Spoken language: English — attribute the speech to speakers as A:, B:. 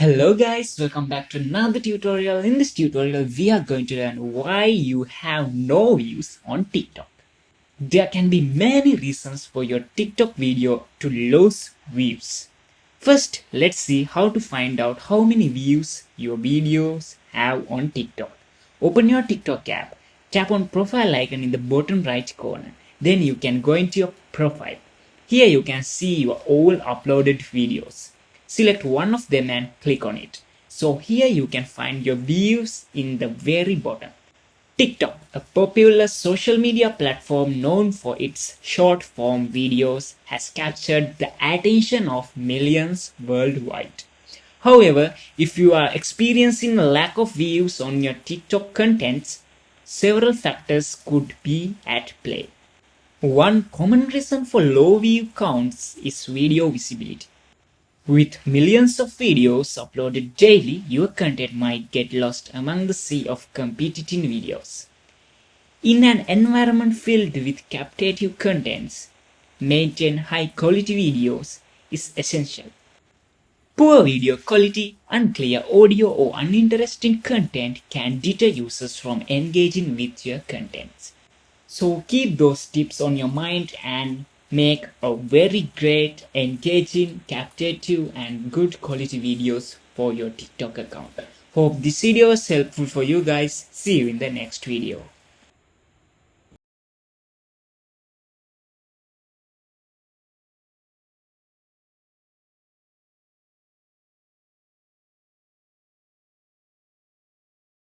A: Hello guys, welcome back to another tutorial. In this tutorial, we are going to learn why you have no views on TikTok. There can be many reasons for your TikTok video to lose views. First, let's see how to find out how many views your videos have on TikTok. Open your TikTok app, tap on profile icon in the bottom right corner. Then you can go into your profile. Here you can see your all uploaded videos. Select one of them and click on it. So here you can find your views in the very bottom. TikTok, a popular social media platform known for its short form videos, has captured the attention of millions worldwide. However, if you are experiencing a lack of views on your TikTok contents, several factors could be at play. One common reason for low view counts is video visibility. With millions of videos uploaded daily, your content might get lost among the sea of competing videos. In an environment filled with captivating contents, maintain high quality videos is essential. Poor video quality, unclear audio, or uninteresting content can deter users from engaging with your contents. So keep those tips on your mind and make a very great, engaging, captivating and good quality videos for your TikTok account. Hope this video was helpful for you guys. See you in the next video.